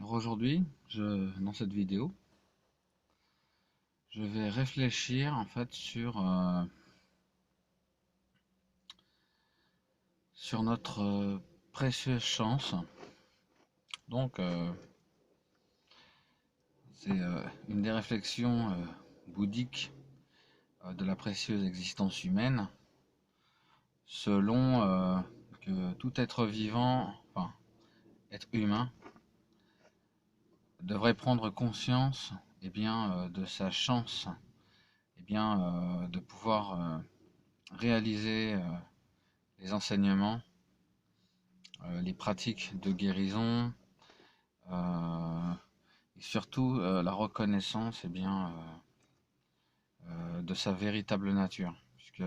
Alors aujourd'hui, dans cette vidéo, je vais réfléchir en fait sur notre précieuse chance. Donc, c'est une des réflexions bouddhiques de la précieuse existence humaine, selon que tout être vivant, enfin être humain, devrait prendre conscience de sa chance, de pouvoir réaliser les enseignements, les pratiques de guérison, et surtout la reconnaissance de sa véritable nature. Puisque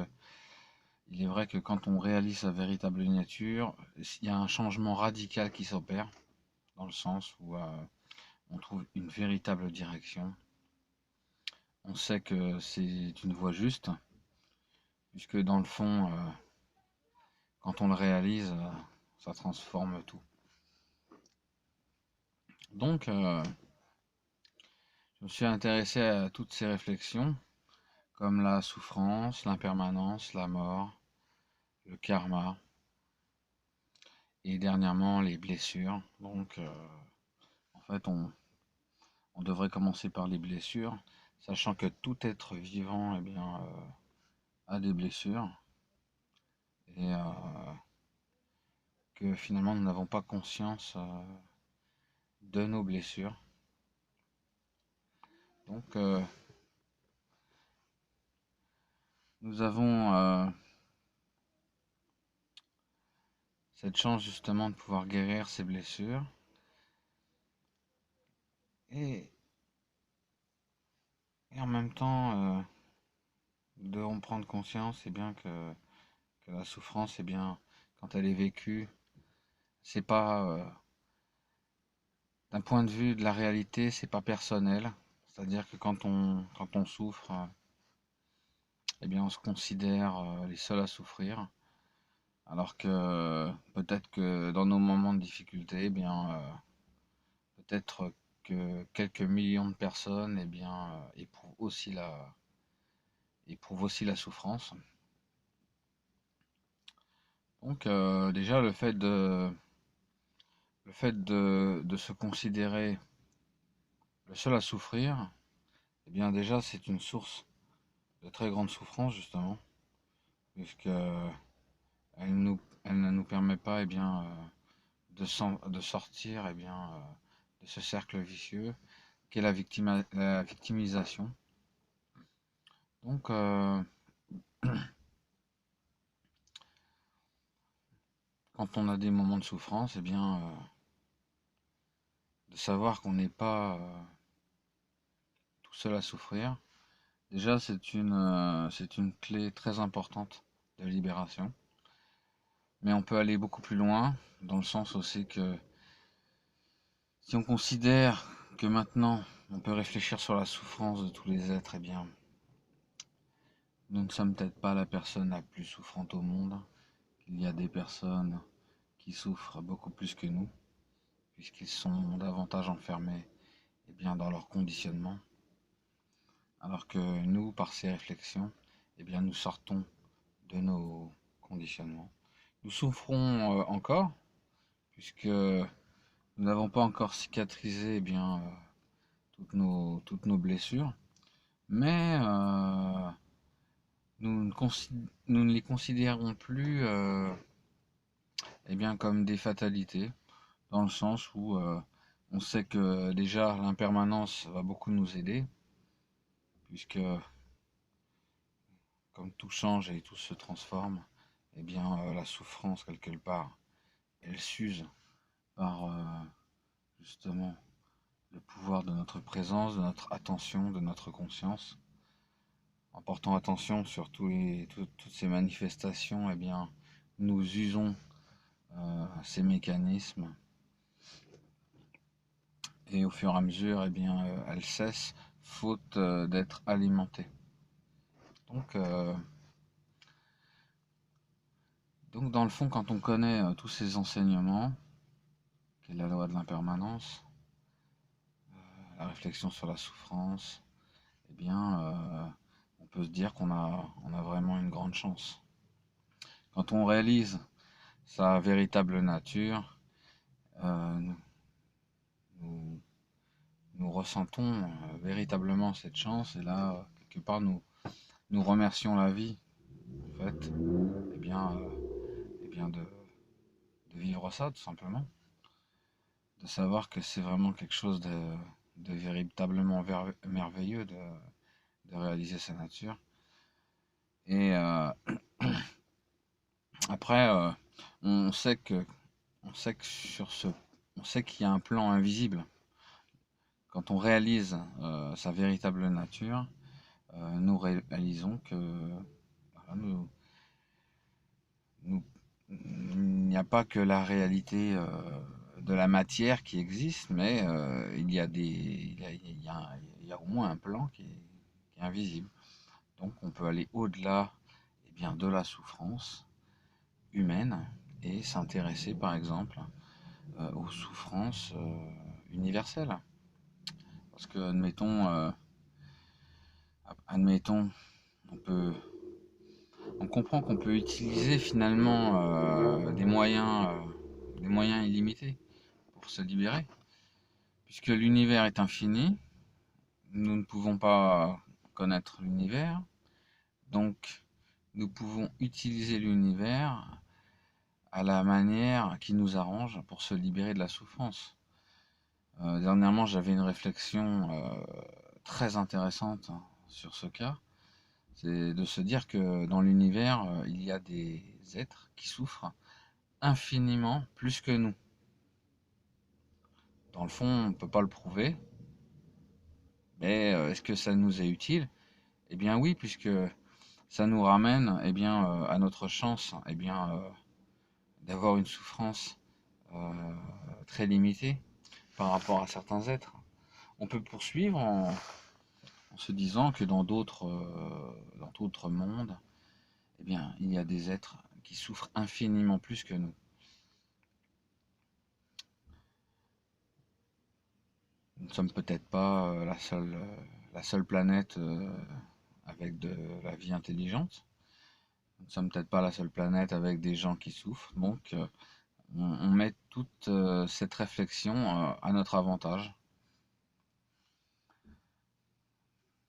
il est vrai que quand on réalise sa véritable nature, il y a un changement radical qui s'opère, dans le sens où on trouve une véritable direction. On sait que c'est une voie juste, puisque dans le fond, quand on le réalise, ça transforme tout. Donc, je me suis intéressé à toutes ces réflexions, comme la souffrance, l'impermanence, la mort, le karma, et dernièrement les blessures. Donc, en fait, on devrait commencer par les blessures, sachant que tout être vivant a des blessures, et que finalement nous n'avons pas conscience de nos blessures. Donc, nous avons cette chance justement de pouvoir guérir ces blessures. Et, et en même temps, nous devons prendre conscience que la souffrance, quand elle est vécue, c'est pas d'un point de vue de la réalité, c'est pas personnel. C'est-à-dire que quand on souffre, on se considère les seuls à souffrir. Alors que peut-être que dans nos moments de difficulté, peut-être que quelques millions de personnes éprouvent aussi la souffrance. Donc déjà le fait de se considérer le seul à souffrir, déjà c'est une source de très grande souffrance justement, puisque elle ne nous permet pas de sortir de ce cercle vicieux qu'est la victimisation. Donc quand on a des moments de souffrance, de savoir qu'on n'est pas tout seul à souffrir, déjà c'est une clé très importante de libération. Mais on peut aller beaucoup plus loin, dans le sens aussi que si on considère que maintenant on peut réfléchir sur la souffrance de tous les êtres, nous ne sommes peut-être pas la personne la plus souffrante au monde. Il y a des personnes qui souffrent beaucoup plus que nous, puisqu'ils sont davantage enfermés dans leur conditionnement. Alors que nous, par ces réflexions, nous sortons de nos conditionnements. Nous souffrons encore, puisque nous n'avons pas encore cicatrisé toutes nos blessures, mais nous ne les considérons plus comme des fatalités, dans le sens où on sait que déjà l'impermanence va beaucoup nous aider, puisque comme tout change et tout se transforme, la souffrance quelque part, elle s'use par justement le pouvoir de notre présence, de notre attention, de notre conscience. En portant attention sur toutes ces manifestations, nous usons ces mécanismes, et au fur et à mesure, elles cessent, faute d'être alimentées. Donc, dans le fond, quand on connaît tous ces enseignements, qui est la loi de l'impermanence, la réflexion sur la souffrance, eh bien, on peut se dire on a vraiment une grande chance. Quand on réalise sa véritable nature, nous, nous- nous ressentons véritablement cette chance, et là, quelque part, nous remercions la vie, en fait, de vivre ça, tout simplement. De savoir que c'est vraiment quelque chose de véritablement merveilleux de réaliser sa nature. Et après, on sait que, on sait que on sait qu'il y a un plan invisible. Quand on réalise sa véritable nature, nous réalisons que voilà, il n'y a pas que la réalité de la matière qui existe, mais il y a au moins un plan qui est invisible. Donc on peut aller au-delà de la souffrance humaine et s'intéresser par exemple aux souffrances universelles. Parce que, admettons, on comprend qu'on peut utiliser finalement des moyens illimités pour se libérer. Puisque l'univers est infini, nous ne pouvons pas connaître l'univers, donc nous pouvons utiliser l'univers à la manière qui nous arrange pour se libérer de la souffrance. Dernièrement, j'avais une réflexion très intéressante sur ce cas. C'est de se dire que dans l'univers, il y a des êtres qui souffrent infiniment plus que nous. Dans le fond, on ne peut pas le prouver, mais est-ce que ça nous est utile? Eh bien oui, puisque ça nous ramène à notre chance d'avoir une souffrance très limitée par rapport à certains êtres. On peut poursuivre en se disant que dans d'autres mondes, il y a des êtres qui souffrent infiniment plus que nous. Nous ne sommes peut-être pas la seule planète avec de la vie intelligente. Nous ne sommes peut-être pas la seule planète avec des gens qui souffrent. Donc, on met toute cette réflexion à notre avantage.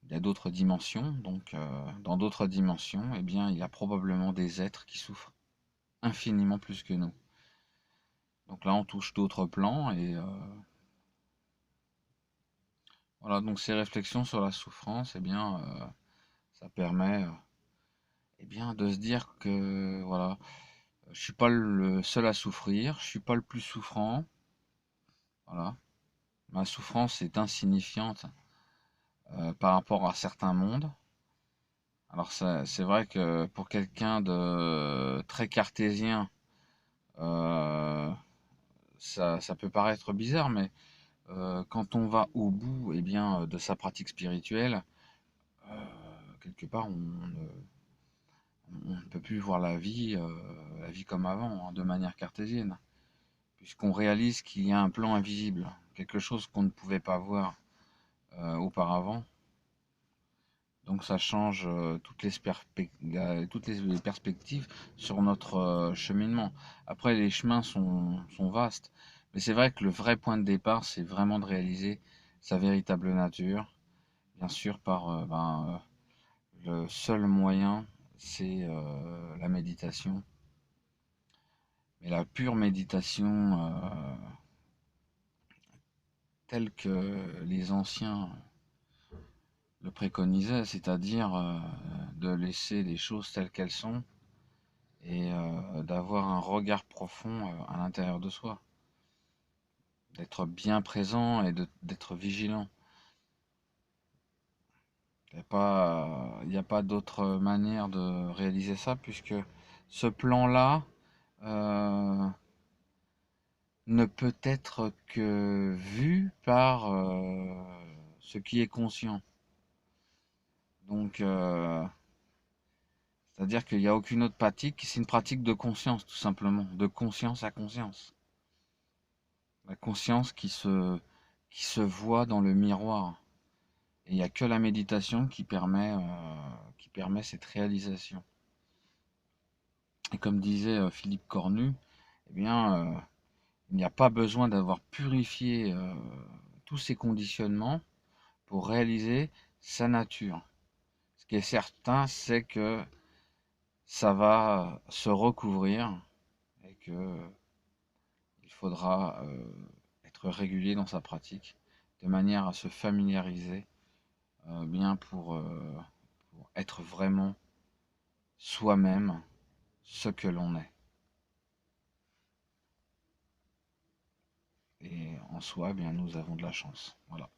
Il y a d'autres dimensions. Donc, dans d'autres dimensions, il y a probablement des êtres qui souffrent infiniment plus que nous. Donc là, on touche d'autres plans et voilà. Donc ces réflexions sur la souffrance, ça permet de se dire que voilà, je suis pas le seul à souffrir, je suis pas le plus souffrant. Voilà, ma souffrance est insignifiante par rapport à certains mondes. Alors c'est vrai que pour quelqu'un de très cartésien, euh, ça peut paraître bizarre, mais quand on va au bout de sa pratique spirituelle, quelque part on ne peut plus voir la vie comme avant, hein, de manière cartésienne, puisqu'on réalise qu'il y a un plan invisible, quelque chose qu'on ne pouvait pas voir auparavant. Donc ça change toutes les perspectives sur notre cheminement. Après, les chemins sont vastes, mais c'est vrai que le vrai point de départ, c'est vraiment de réaliser sa véritable nature. Bien sûr, le seul moyen, c'est la méditation. Mais la pure méditation telle que les anciens le préconisaient, c'est-à-dire de laisser les choses telles qu'elles sont et d'avoir un regard profond à l'intérieur de soi, d'être bien présent et d'être vigilant. Il n'y a pas d'autre manière de réaliser ça, puisque ce plan-là ne peut être que vu par ce qui est conscient. Donc, c'est-à-dire qu'il n'y a aucune autre pratique, c'est une pratique de conscience, tout simplement, de conscience à conscience. La conscience qui se voit dans le miroir. Et il n'y a que la méditation qui permet cette réalisation. Et comme disait Philippe Cornu, eh bien, il n'y a pas besoin d'avoir purifié tous ces conditionnements pour réaliser sa nature. Ce qui est certain, c'est que ça va se recouvrir et que il faudra être régulier dans sa pratique de manière à se familiariser bien pour être vraiment soi-même ce que l'on est. Et en soi, eh bien, nous avons de la chance. Voilà.